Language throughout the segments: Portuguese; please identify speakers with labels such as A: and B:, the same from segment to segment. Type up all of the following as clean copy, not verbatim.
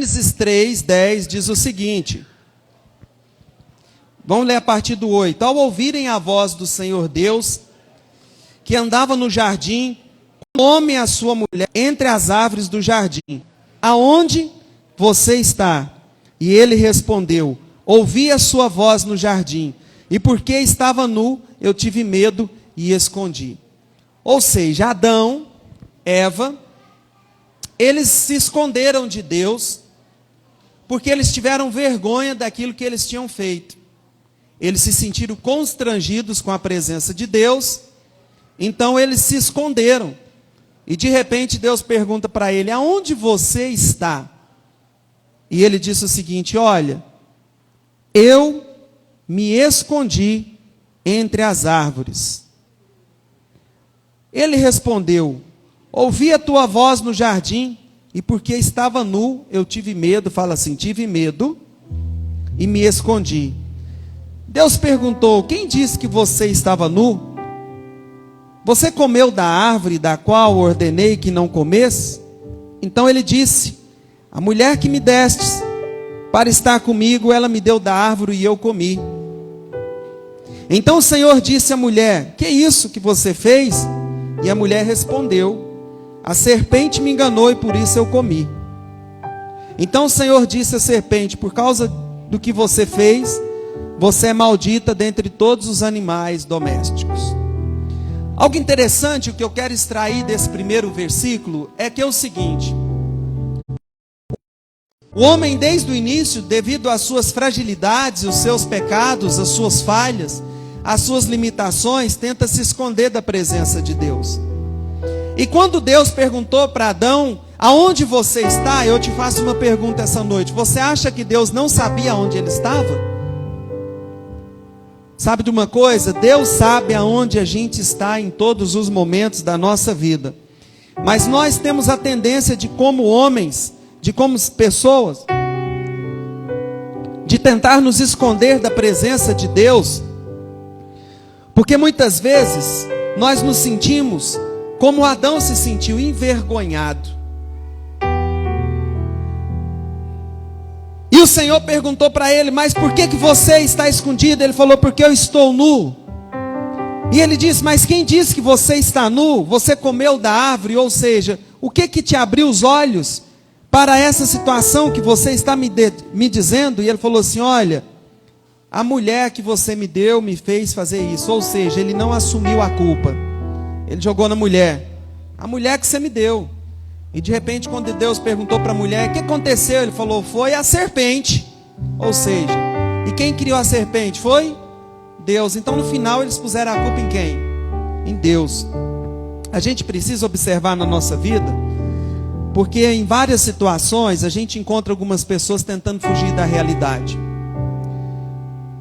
A: Gênesis 3:10 diz o seguinte. Vamos ler a partir do 8. Ao ouvirem a voz do Senhor Deus, que andava no jardim, com o homem e a sua mulher, entre as árvores do jardim, aonde você está? E ele respondeu, ouvi a sua voz no jardim, e porque estava nu, eu tive medo e escondi. Ou seja, Adão, Eva, eles se esconderam de Deus, porque eles tiveram vergonha daquilo que eles tinham feito. Eles se sentiram constrangidos com a presença de Deus, então eles se esconderam. E de repente Deus pergunta para ele, aonde você está? E ele disse o seguinte, olha, eu me escondi entre as árvores. Ele respondeu, ouvi a tua voz no jardim, e porque estava nu, eu tive medo, fala assim, tive medo, e me escondi. Deus perguntou, quem disse que você estava nu? Você comeu da árvore da qual ordenei que não comesse? Então ele disse, a mulher que me destes para estar comigo, ela me deu da árvore e eu comi. Então o Senhor disse à mulher, que é isso que você fez? E a mulher respondeu, a serpente me enganou e por isso eu comi. Então o Senhor disse à serpente, por causa do que você fez, você é maldita dentre todos os animais domésticos. Algo interessante, o que eu quero extrair desse primeiro versículo, é que é o seguinte. O homem desde o início, devido às suas fragilidades, os seus pecados, as suas falhas, as suas limitações, tenta se esconder da presença de Deus. E quando Deus perguntou para Adão, aonde você está? Eu te faço uma pergunta essa noite. Você acha que Deus não sabia onde ele estava? Sabe de uma coisa? Deus sabe aonde a gente está em todos os momentos da nossa vida. Mas nós temos a tendência de como homens, de como pessoas, de tentar nos esconder da presença de Deus. Porque muitas vezes nós nos sentimos como Adão se sentiu, envergonhado. E o Senhor perguntou para ele, mas por que você está escondido? Ele falou, porque eu estou nu. E ele disse, mas quem disse que você está nu? Você comeu da árvore, ou seja, o que te abriu os olhos para essa situação que você está me dizendo? E ele falou assim, olha, a mulher que você me deu me fez fazer isso. Ou seja, ele não assumiu a culpa. Ele jogou na mulher. A mulher que você me deu. E de repente, quando Deus perguntou para a mulher, o que aconteceu? Ele falou, foi a serpente. Ou seja, e quem criou a serpente? Foi Deus. Então no final eles puseram a culpa em quem? Em Deus. A gente precisa observar na nossa vida, porque em várias situações a gente encontra algumas pessoas tentando fugir da realidade.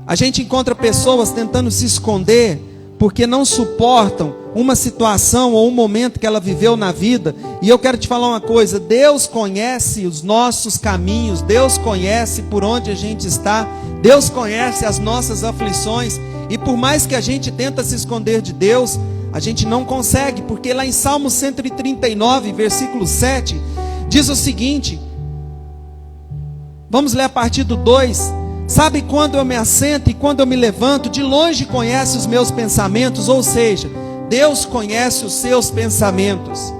A: A gente encontra pessoas tentando se esconder porque não suportam uma situação ou um momento que ela viveu na vida. E eu quero te falar uma coisa, Deus conhece os nossos caminhos, Deus conhece por onde a gente está, Deus conhece as nossas aflições, e por mais que a gente tenta se esconder de Deus, a gente não consegue, porque lá em Salmo 139, versículo 7, diz o seguinte, vamos ler a partir do 2, sabe quando eu me assento e quando eu me levanto, de longe conhece os meus pensamentos, ou seja, Deus conhece os seus pensamentos.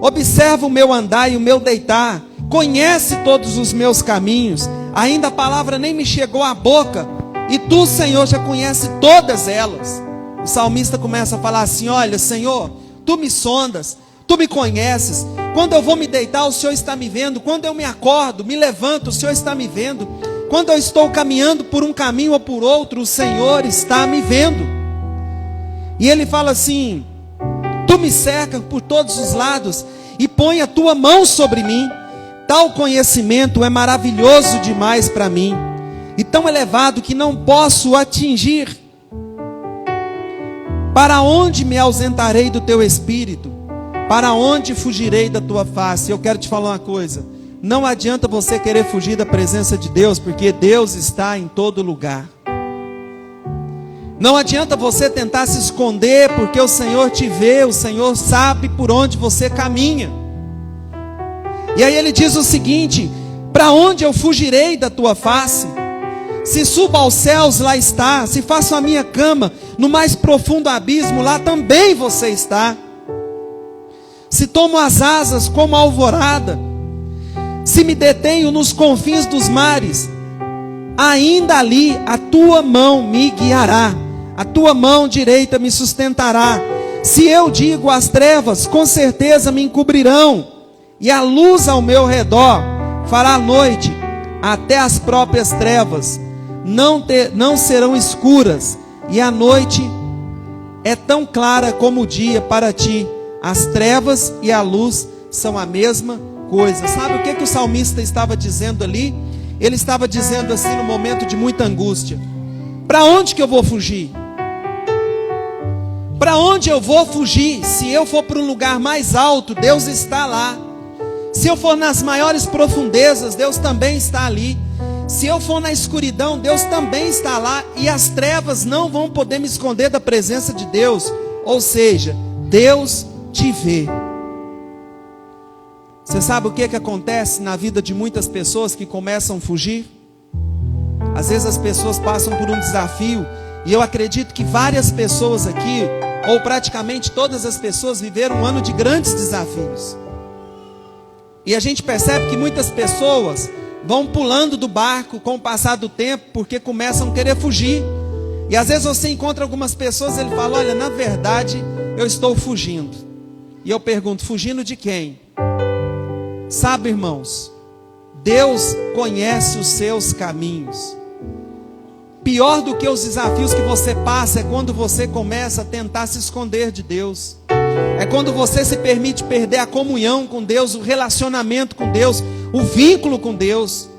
A: Observa o meu andar e o meu deitar, conhece todos os meus caminhos, ainda a palavra nem me chegou à boca, e tu, Senhor, já conhece todas elas. O salmista começa a falar assim, olha, Senhor, tu me sondas, tu me conheces, quando eu vou me deitar, o Senhor está me vendo, quando eu me acordo, me levanto, o Senhor está me vendo, quando eu estou caminhando por um caminho ou por outro, o Senhor está me vendo. E ele fala assim, tu me cercas por todos os lados e põe a tua mão sobre mim. Tal conhecimento é maravilhoso demais para mim, e tão elevado que não posso atingir. Para onde me ausentarei do teu espírito? Para onde fugirei da tua face? Eu quero te falar uma coisa, não adianta você querer fugir da presença de Deus, porque Deus está em todo lugar. Não adianta você tentar se esconder, porque o Senhor te vê, o Senhor sabe por onde você caminha. E aí ele diz o seguinte, Para onde eu fugirei da tua face? Se subo aos céus, lá está. Se faço a minha cama no mais profundo abismo, lá também você está. Se tomo as asas como a alvorada, se me detenho nos confins dos mares, ainda ali a tua mão me guiará, a tua mão direita me sustentará. Se eu digo às trevas, com certeza me encobrirão, e a luz ao meu redor fará a noite, até as próprias trevas não serão escuras, e a noite é tão clara como o dia para ti. As trevas e a luz são a mesma coisa. Sabe o que o salmista estava dizendo ali? Ele estava dizendo assim, no momento de muita angústia: para onde que eu vou fugir? Para onde eu vou fugir? Se eu for para um lugar mais alto, Deus está lá. Se eu for nas maiores profundezas, Deus também está ali. Se eu for na escuridão, Deus também está lá. E as trevas não vão poder me esconder da presença de Deus. Ou seja, Deus te vê. Você sabe o que acontece na vida de muitas pessoas que começam a fugir? Às vezes as pessoas passam por um desafio, e eu acredito que várias pessoas aqui, ou praticamente todas as pessoas, viveram um ano de grandes desafios. E a gente percebe que muitas pessoas vão pulando do barco com o passar do tempo, porque começam a querer fugir. E às vezes você encontra algumas pessoas, ele fala: olha, na verdade eu estou fugindo. E eu pergunto: fugindo de quem? Sabe, irmãos, Deus conhece os seus caminhos. Pior do que os desafios que você passa é quando você começa a tentar se esconder de Deus. É quando você se permite perder a comunhão com Deus, o relacionamento com Deus, o vínculo com Deus.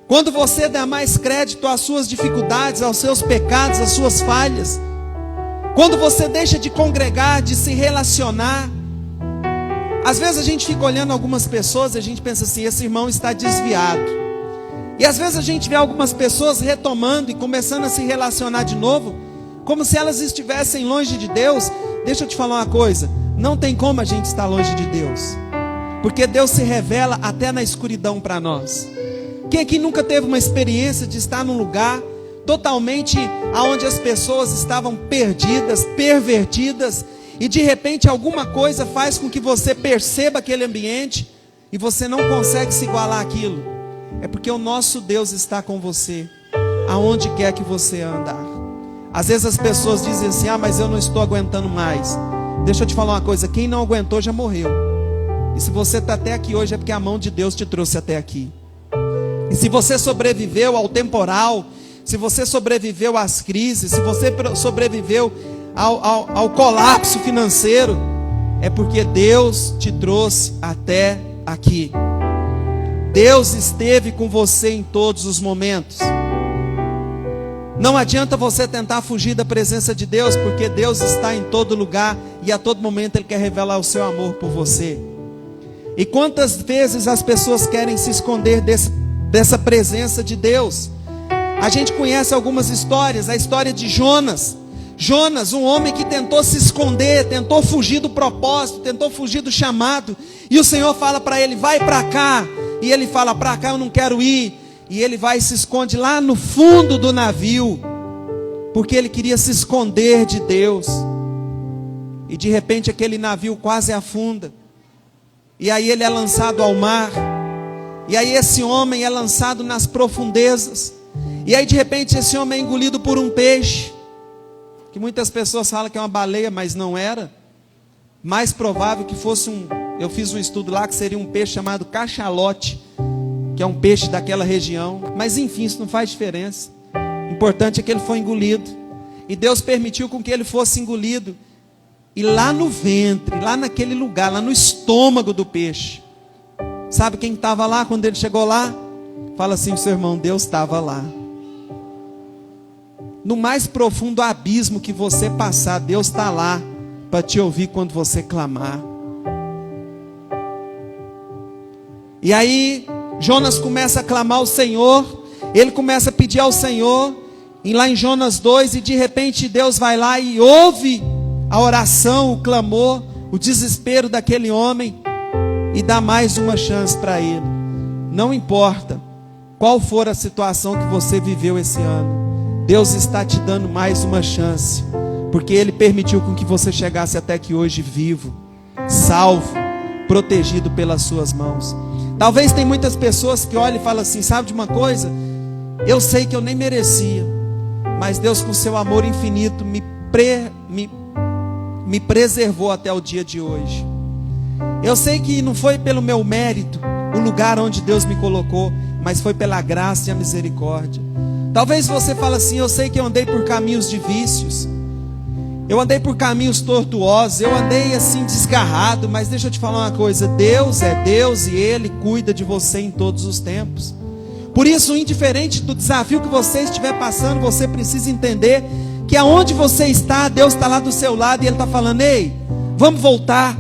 A: Quando você dá mais crédito às suas dificuldades, aos seus pecados, às suas falhas. Quando você deixa de congregar, de se relacionar. Às vezes a gente fica olhando algumas pessoas e a gente pensa assim: esse irmão está desviado. E às vezes a gente vê algumas pessoas retomando e começando a se relacionar de novo, como se elas estivessem longe de Deus. Deixa eu te falar uma coisa: não tem como a gente estar longe de Deus, porque Deus se revela até na escuridão para nós. Quem aqui nunca teve uma experiência de estar num lugar totalmente onde as pessoas estavam perdidas, pervertidas, e de repente alguma coisa faz com que você perceba aquele ambiente e você não consegue se igualar àquilo? É porque o nosso Deus está com você, aonde quer que você andar. Às vezes as pessoas dizem assim: ah, mas eu não estou aguentando mais. Deixa eu te falar uma coisa: quem não aguentou já morreu. E se você está até aqui hoje, é porque a mão de Deus te trouxe até aqui. E se você sobreviveu ao temporal, se você sobreviveu às crises, se você sobreviveu ao colapso financeiro, é porque Deus te trouxe até aqui. Deus esteve com você em todos os momentos. Não adianta você tentar fugir da presença de Deus, porque Deus está em todo lugar e a todo momento Ele quer revelar o seu amor por você. E quantas vezes as pessoas querem se esconder dessa presença de Deus? A gente conhece algumas histórias, a história de Jonas. Jonas, um homem que tentou se esconder, tentou fugir do propósito, tentou fugir do chamado. E o Senhor fala para ele: vai para cá. E ele fala: para cá eu não quero ir. E ele vai e se esconde lá no fundo do navio, porque ele queria se esconder de Deus. E de repente aquele navio quase afunda. E aí ele é lançado ao mar. E aí esse homem é lançado nas profundezas. E aí de repente esse homem é engolido por um peixe, que muitas pessoas falam que é uma baleia, mas não era. Mais provável que fosse eu fiz um estudo lá que seria um peixe chamado cachalote, que é um peixe daquela região. Mas enfim, isso não faz diferença. O importante é que ele foi engolido. E Deus permitiu com que ele fosse engolido. E lá no ventre, lá naquele lugar, lá no estômago do peixe, sabe quem estava lá quando ele chegou lá? Fala assim, seu irmão: Deus estava lá. No mais profundo abismo que você passar, Deus está lá para te ouvir quando você clamar. E aí Jonas começa a clamar ao Senhor. Ele começa a pedir ao Senhor, e lá em Jonas 2, e de repente Deus vai lá e ouve a oração, o clamor, o desespero daquele homem, e dá mais uma chance para ele. Não importa qual for a situação que você viveu esse ano, Deus está te dando mais uma chance, porque Ele permitiu com que você chegasse até aqui hoje vivo, salvo, protegido pelas suas mãos. Talvez tem muitas pessoas que olham e falam assim, sabe de uma coisa? Eu sei que eu nem merecia, mas Deus com seu amor infinito me preservou até o dia de hoje. Eu sei que não foi pelo meu mérito o lugar onde Deus me colocou, mas foi pela graça e a misericórdia. Talvez você fale assim, eu sei que eu andei por caminhos de vícios, eu andei por caminhos tortuosos, eu andei assim desgarrado, mas deixa eu te falar uma coisa, Deus é Deus e Ele cuida de você em todos os tempos. Por isso, indiferente do desafio que você estiver passando, você precisa entender que aonde você está, Deus está lá do seu lado e Ele está falando, ei, vamos voltar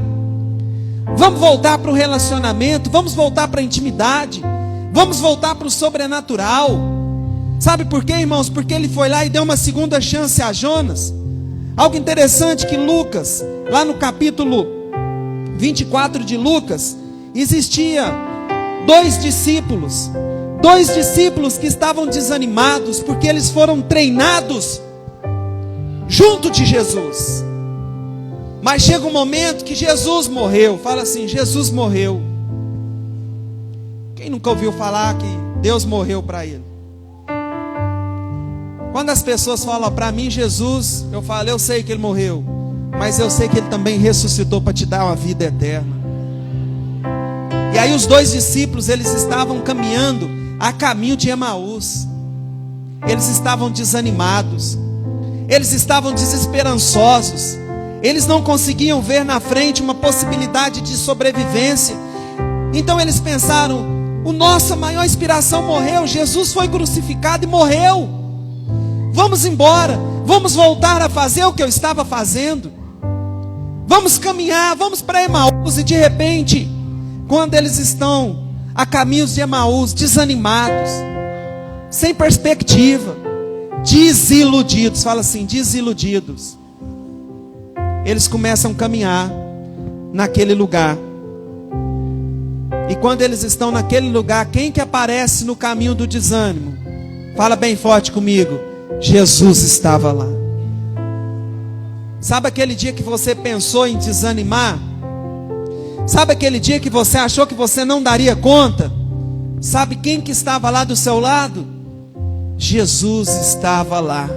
A: para o relacionamento, vamos voltar para a intimidade, vamos voltar para o sobrenatural. Sabe por quê, irmãos? Porque Ele foi lá e deu uma segunda chance a Jonas. Algo interessante que Lucas, lá no capítulo 24 de Lucas, existia dois discípulos que estavam desanimados, porque eles foram treinados junto de Jesus. Mas chega um momento que Jesus morreu. Fala assim, Jesus morreu. Quem nunca ouviu falar que Deus morreu para ele? Quando as pessoas falam para mim Jesus, eu falo, eu sei que Ele morreu, mas eu sei que Ele também ressuscitou para te dar uma vida eterna. E aí os dois discípulos, eles estavam caminhando a caminho de Emaús. Eles estavam desanimados, eles estavam desesperançosos, eles não conseguiam ver na frente uma possibilidade de sobrevivência. Então eles pensaram, a nossa maior inspiração morreu, Jesus foi crucificado e morreu. Vamos embora, vamos voltar a fazer o que eu estava fazendo. Vamos caminhar, vamos para Emaús. E de repente, quando eles estão a caminhos de Emaús, desanimados, sem perspectiva, desiludidos, fala assim, desiludidos, eles começam a caminhar naquele lugar. E quando eles estão naquele lugar, quem que aparece no caminho do desânimo? Fala bem forte comigo. Jesus estava lá. Sabe aquele dia que você pensou em desanimar? Sabe aquele dia que você achou que você não daria conta? Sabe quem que estava lá do seu lado? Jesus estava lá.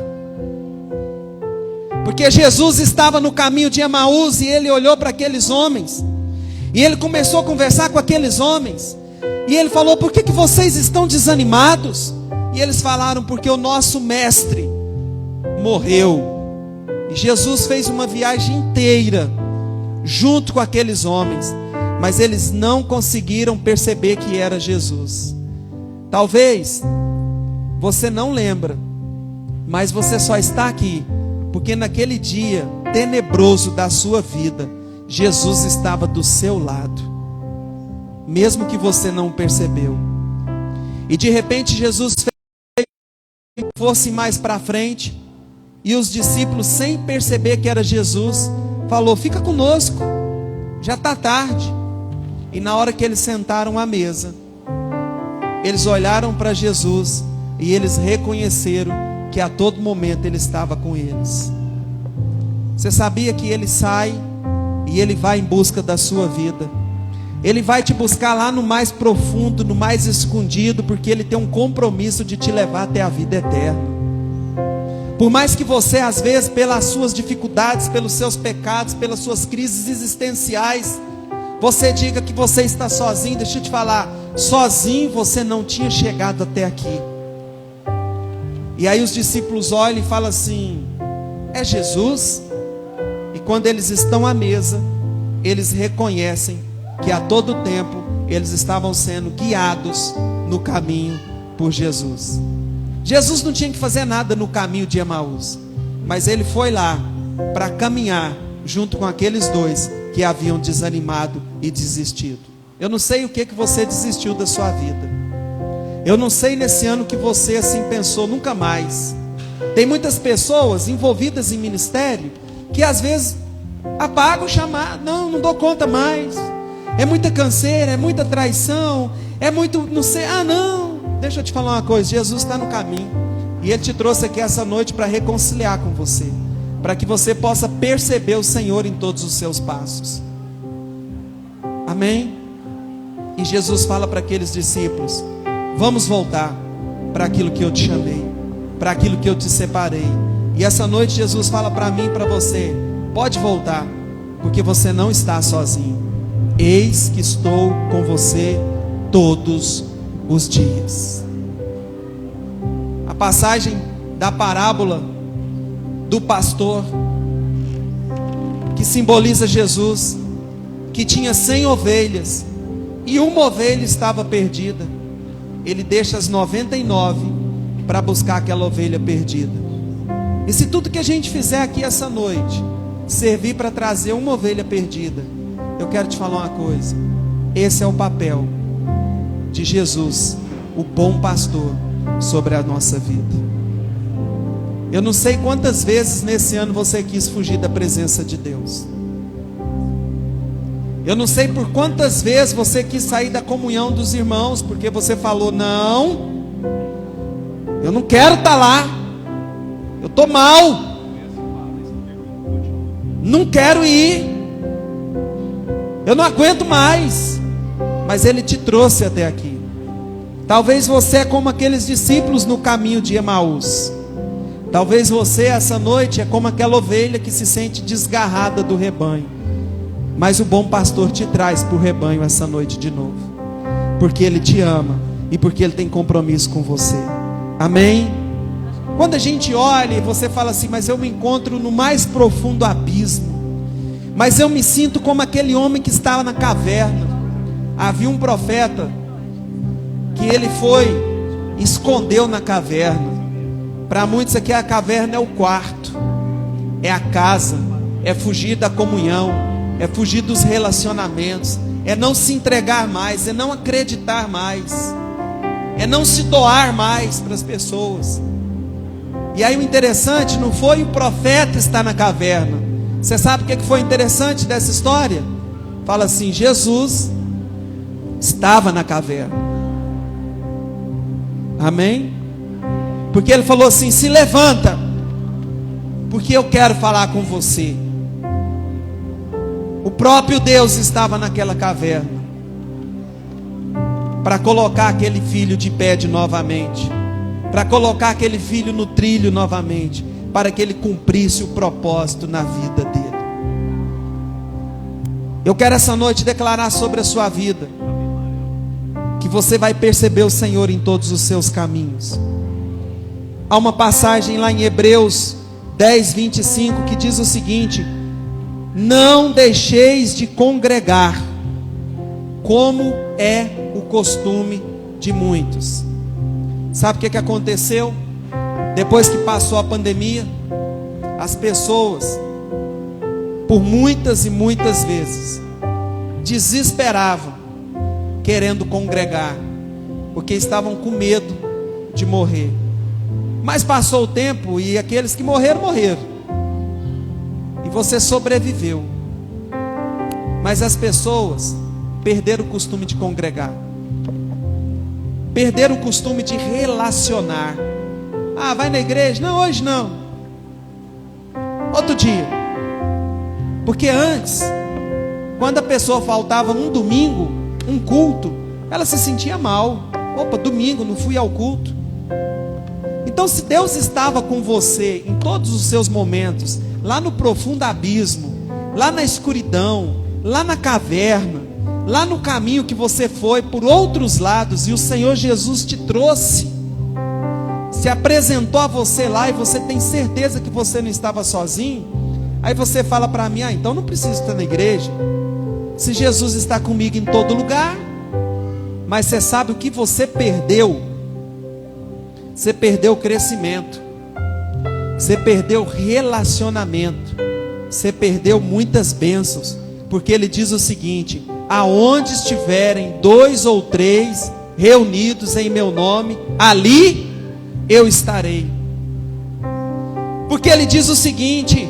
A: Porque Jesus estava no caminho de Emaús e Ele olhou para aqueles homens. E Ele começou a conversar com aqueles homens. E Ele falou, por que vocês estão desanimados? E eles falaram, porque o nosso mestre morreu. E Jesus fez uma viagem inteira junto com aqueles homens, mas eles não conseguiram perceber que era Jesus. Talvez você não lembra, mas você só está aqui porque naquele dia tenebroso da sua vida, Jesus estava do seu lado, mesmo que você não percebeu. E de repente Jesus fosse mais para frente, e os discípulos, sem perceber que era Jesus, falou, fica conosco, já está tarde. E na hora que eles sentaram à mesa, eles olharam para Jesus, e eles reconheceram que a todo momento Ele estava com eles. Você sabia que Ele sai, e Ele vai em busca da sua vida? Ele vai te buscar lá no mais profundo, no mais escondido, porque Ele tem um compromisso de te levar até a vida eterna. Por mais que você, às vezes, pelas suas dificuldades, pelos seus pecados, pelas suas crises existenciais, você diga que você está sozinho, deixa eu te falar, sozinho você não tinha chegado até aqui. E aí os discípulos olham e falam assim, é Jesus? E quando eles estão à mesa, eles reconhecem que a todo tempo eles estavam sendo guiados no caminho por Jesus. Jesus não tinha que fazer nada no caminho de Emaús, mas Ele foi lá para caminhar junto com aqueles dois que haviam desanimado e desistido. Eu não sei o que você desistiu da sua vida. Eu não sei nesse ano que você assim pensou, nunca mais. Tem muitas pessoas envolvidas em ministério que às vezes apagam o chamado, não dou conta mais. É muita canseira, é muita traição, É muito, não sei, não. Deixa eu te falar uma coisa, Jesus está no caminho. E Ele te trouxe aqui essa noite para reconciliar com você. Para que você possa perceber o Senhor em todos os seus passos. Amém? E Jesus fala para aqueles discípulos: vamos voltar para aquilo que eu te chamei, para aquilo que eu te separei. E essa noite Jesus fala para mim e para você: pode voltar, porque você não está sozinho. Eis que estou com você todos os dias. A passagem da parábola do pastor, que simboliza Jesus, que tinha 100 ovelhas e uma ovelha estava perdida. Ele deixa as 99 para buscar aquela ovelha perdida. E se tudo que a gente fizer aqui essa noite servir para trazer uma ovelha perdida, eu quero te falar uma coisa: esse é o papel de Jesus, o bom pastor, sobre a nossa vida. Eu não sei quantas vezes nesse ano você quis fugir da presença de Deus. Eu não sei por quantas vezes você quis sair da comunhão dos irmãos, porque você falou: não, eu não quero estar lá, eu estou mal, não quero ir, eu não aguento mais. Mas Ele te trouxe até aqui. Talvez você é como aqueles discípulos no caminho de Emaús. Talvez você essa noite é como aquela ovelha que se sente desgarrada do rebanho. Mas o bom pastor te traz para o rebanho essa noite de novo, porque Ele te ama e porque Ele tem compromisso com você. Amém? Quando a gente olha e você fala assim: mas eu me encontro no mais profundo abismo, mas eu me sinto como aquele homem que estava na caverna. Havia um profeta que ele foi, escondeu na caverna. Para muitos aqui a caverna é o quarto, é a casa, é fugir da comunhão, é fugir dos relacionamentos, é não se entregar mais, é não acreditar mais, é não se doar mais para as pessoas. E aí o interessante não foi o profeta estar na caverna. Você sabe o que foi interessante dessa história? Fala assim: Jesus estava na caverna. Amém? Porque Ele falou assim: se levanta, porque eu quero falar com você. O próprio Deus estava naquela caverna para colocar aquele filho de pé de novamente, para colocar aquele filho no trilho novamente, para que ele cumprisse o propósito na vida dele. Eu quero essa noite declarar sobre a sua vida que você vai perceber o Senhor em todos os seus caminhos. Há uma passagem lá em Hebreus 10, 25 que diz o seguinte: não deixeis de congregar, como é o costume de muitos. Sabe o que aconteceu? Depois que passou a pandemia, as pessoas, por muitas e muitas vezes, desesperavam, querendo congregar, porque estavam com medo de morrer. Mas passou o tempo e aqueles que morreram, morreram. E você sobreviveu. Mas as pessoas perderam o costume de congregar. Perderam o costume de relacionar. Ah, vai na igreja? Não, hoje não. Outro dia. Porque antes, quando a pessoa faltava um domingo, um culto, ela se sentia mal. Opa, domingo, não fui ao culto. Então, se Deus estava com você em todos os seus momentos, lá no profundo abismo, lá na escuridão, lá na caverna, lá no caminho que você foi por outros lados, e o Senhor Jesus te trouxe, se apresentou a você lá, e você tem certeza que você não estava sozinho, aí você fala para mim: ah, então não preciso estar na igreja, se Jesus está comigo em todo lugar. Mas você sabe o que você perdeu? Você perdeu o crescimento, você perdeu o relacionamento, você perdeu muitas bênçãos, porque Ele diz o seguinte: aonde estiverem 2 ou 3 reunidos em meu nome, ali eu estarei. Porque Ele diz o seguinte,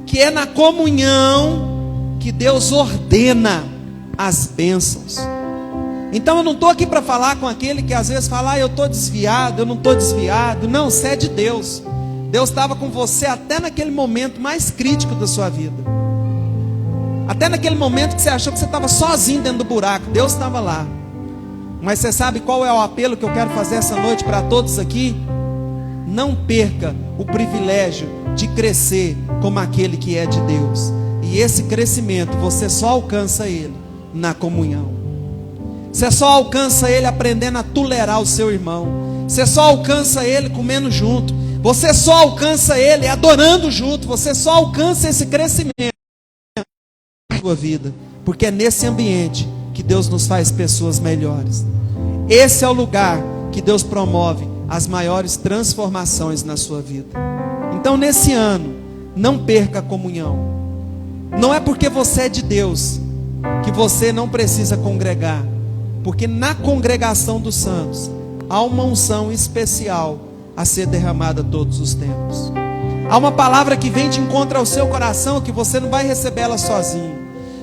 A: que é na comunhão que Deus ordena as bênçãos. Então eu não estou aqui para falar com aquele que às vezes fala, eu estou desviado, eu não estou desviado. Não, você é de Deus. Deus estava com você até naquele momento mais crítico da sua vida. Até naquele momento que você achou que você estava sozinho dentro do buraco, Deus estava lá. Mas você sabe qual é o apelo que eu quero fazer essa noite para todos aqui? Não perca o privilégio de crescer como aquele que é de Deus. E esse crescimento você só alcança ele na comunhão. Você só alcança ele aprendendo a tolerar o seu irmão. Você só alcança ele comendo junto. Você só alcança ele adorando junto. Você só alcança esse crescimento na sua vida, porque é nesse ambiente que Deus nos faz pessoas melhores. Esse é o lugar que Deus promove as maiores transformações na sua vida. Então nesse ano, não perca a comunhão. Não é porque você é de Deus que você não precisa congregar, porque na congregação dos santos há uma unção especial a ser derramada todos os tempos. Há uma palavra que vem de encontro ao seu coração, que você não vai receber ela sozinho,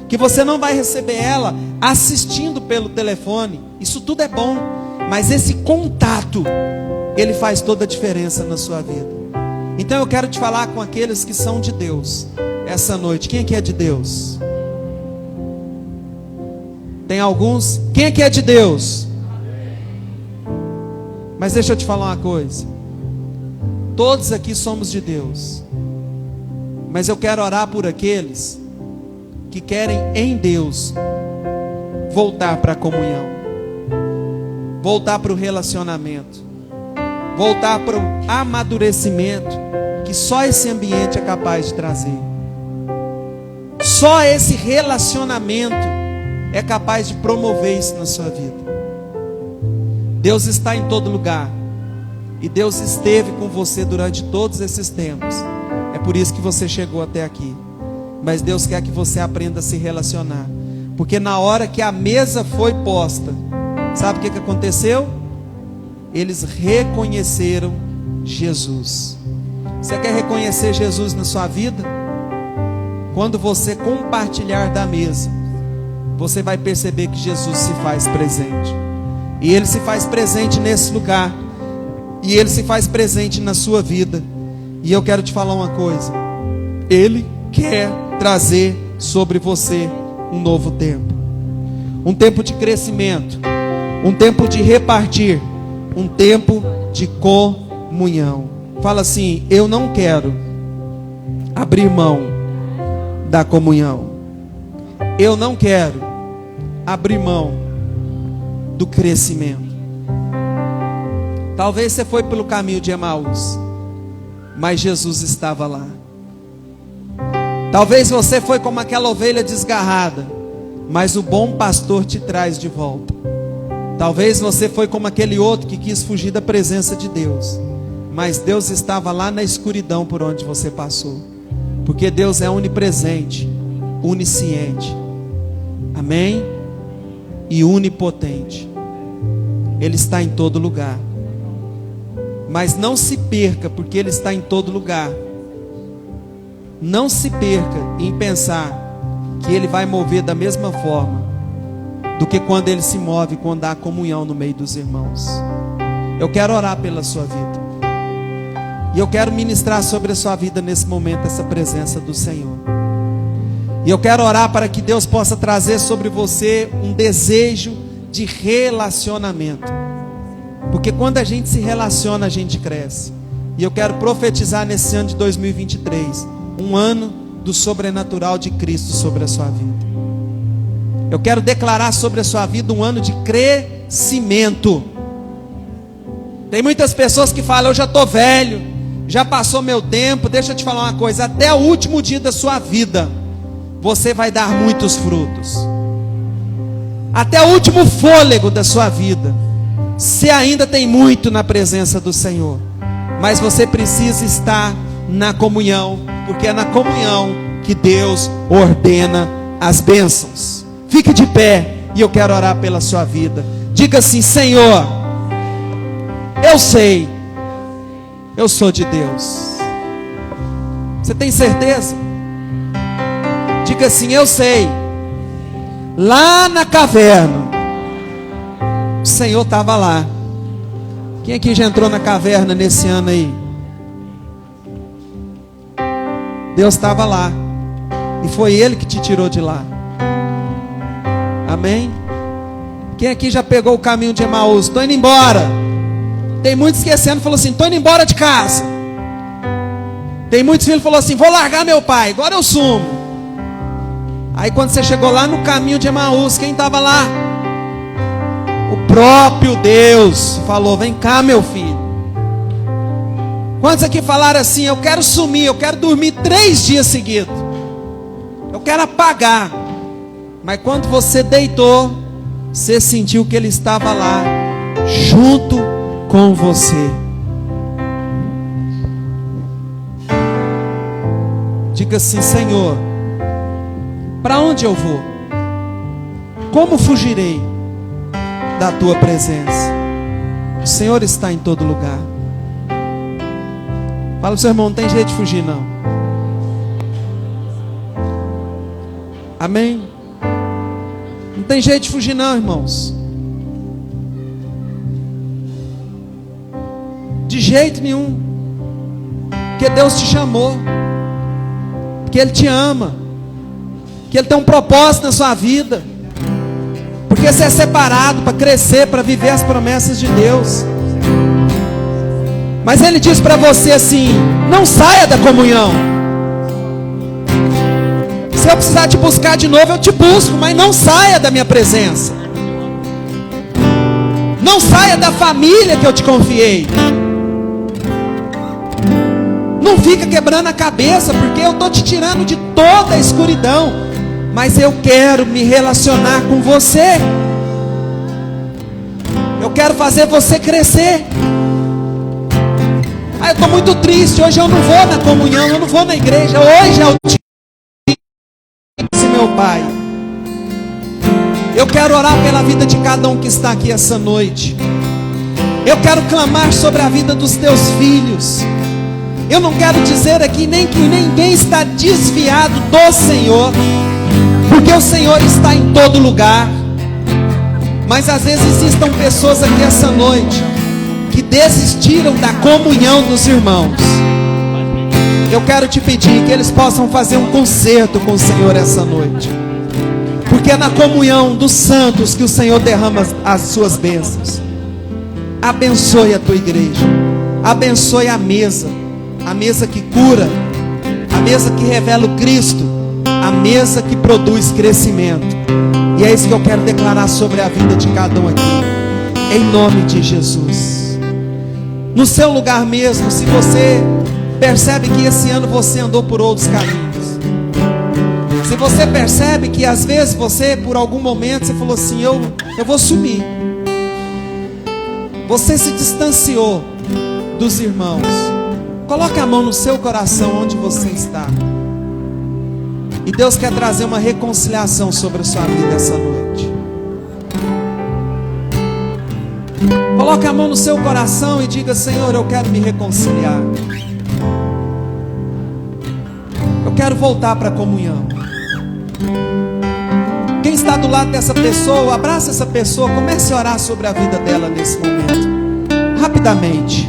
A: que você não vai receber ela assistindo pelo telefone. Isso tudo é bom, mas esse contato, ele faz toda a diferença na sua vida. Então eu quero te falar com aqueles que são de Deus essa noite. Quem aqui é de Deus? Tem alguns? Quem aqui é de Deus? Mas deixa eu te falar uma coisa. Todos aqui somos de Deus. Mas eu quero orar por aqueles que querem em Deus voltar para a comunhão, voltar para o relacionamento, voltar para o amadurecimento que só esse ambiente é capaz de trazer. Só esse relacionamento é capaz de promover isso na sua vida. Deus está em todo lugar, e Deus esteve com você durante todos esses tempos. É por isso que você chegou até aqui. Mas Deus quer que você aprenda a se relacionar, porque na hora que a mesa foi posta, sabe o que aconteceu? Eles reconheceram Jesus. Você quer reconhecer Jesus na sua vida? Quando você compartilhar da mesa, você vai perceber que Jesus se faz presente. E Ele se faz presente nesse lugar. E Ele se faz presente na sua vida. E eu quero te falar uma coisa. Ele quer trazer sobre você um novo tempo. Um tempo de crescimento. Um tempo de repartir. Um tempo de comunhão. Fala assim: eu não quero abrir mão da comunhão. Eu não quero abrir mão do crescimento. Talvez você foi pelo caminho de Emaús, mas Jesus estava lá. Talvez você foi como aquela ovelha desgarrada, mas o bom pastor te traz de volta. Talvez você foi como aquele outro que quis fugir da presença de Deus, mas Deus estava lá na escuridão por onde você passou. Porque Deus é onipresente, onisciente, amém? E onipotente. Ele está em todo lugar. Mas não se perca, porque Ele está em todo lugar. Não se perca em pensar que Ele vai mover da mesma forma do que quando Ele se move, quando há comunhão no meio dos irmãos. Eu quero orar pela sua vida. E eu quero ministrar sobre a sua vida nesse momento essa presença do Senhor. E eu quero orar para que Deus possa trazer sobre você um desejo de relacionamento. Porque quando a gente se relaciona, a gente cresce. E eu quero profetizar nesse ano de 2023, um ano do sobrenatural de Cristo sobre a sua vida. Eu quero declarar sobre a sua vida um ano de crescimento. Tem muitas pessoas que falam: eu já estou velho, já passou meu tempo. Deixa eu te falar uma coisa: até o último dia da sua vida, você vai dar muitos frutos. Até o último fôlego da sua vida, você ainda tem muito na presença do Senhor. Mas você precisa estar na comunhão, porque é na comunhão que Deus ordena as bênçãos. Fique de pé e eu quero orar pela sua vida. Diga assim: Senhor, eu sei, eu sou de Deus. Você tem certeza? Diga assim: eu sei, lá na caverna O Senhor estava lá. Quem aqui já entrou na caverna nesse ano aí? Deus estava lá. E foi Ele que te tirou de lá. Amém? Quem aqui já pegou o caminho de Emaús? Estou indo embora. Tem muitos esquecendo, falou assim: estou indo embora de casa. Tem muitos filhos que falou assim: vou largar meu pai, agora eu sumo. Aí quando você chegou lá no caminho de Emaús, quem estava lá? O próprio Deus falou: vem cá, meu filho. Quantos aqui falaram assim: eu quero sumir, eu quero dormir 3 dias seguidos, eu quero apagar. Mas quando você deitou, você sentiu que Ele estava lá, junto com você. Diga assim: Senhor, para onde eu vou? Como fugirei da Tua presença? O Senhor está em todo lugar. Fala para o seu irmão: não tem jeito de fugir não. Amém? Não tem jeito de fugir não, irmãos. De jeito nenhum. Porque Deus te chamou, porque Ele te ama, que Ele tem um propósito na sua vida, porque você é separado para crescer, para viver as promessas de Deus. Mas Ele diz para você assim: não saia da comunhão. Se eu precisar te buscar de novo, eu te busco, mas não saia da minha presença. Não saia da família que eu te confiei. Não fica quebrando a cabeça, porque eu estou te tirando de toda a escuridão, mas eu quero me relacionar com você. Eu quero fazer você crescer. Eu estou muito triste, hoje eu não vou na comunhão, eu não vou na igreja. Hoje é o dia, disse meu pai. Eu quero orar pela vida de cada um que está aqui essa noite. Eu quero clamar sobre a vida dos teus filhos. Eu não quero dizer aqui nem que ninguém está desviado do Senhor, porque o Senhor está em todo lugar. Mas às vezes existam pessoas aqui essa noite que desistiram da comunhão dos irmãos. Eu quero te pedir que eles possam fazer um concerto com o Senhor essa noite, porque é na comunhão dos santos que o Senhor derrama as suas bênçãos. Abençoe a tua igreja, abençoe a mesa que cura, a mesa que revela o Cristo, a mesa que produz crescimento. E é isso que eu quero declarar sobre a vida de cada um aqui, em nome de Jesus. No seu lugar mesmo, se você percebe que esse ano você andou por outros caminhos, se você percebe que às vezes você, por algum momento, você falou assim: eu vou sumir, você se distanciou dos irmãos, coloque a mão no seu coração onde você está, e Deus quer trazer uma reconciliação sobre a sua vida essa noite. Coloque a mão no seu coração e diga: Senhor, eu quero me reconciliar, eu quero voltar para a comunhão. Quem está do lado dessa pessoa, abraça essa pessoa, comece a orar sobre a vida dela nesse momento, rapidamente.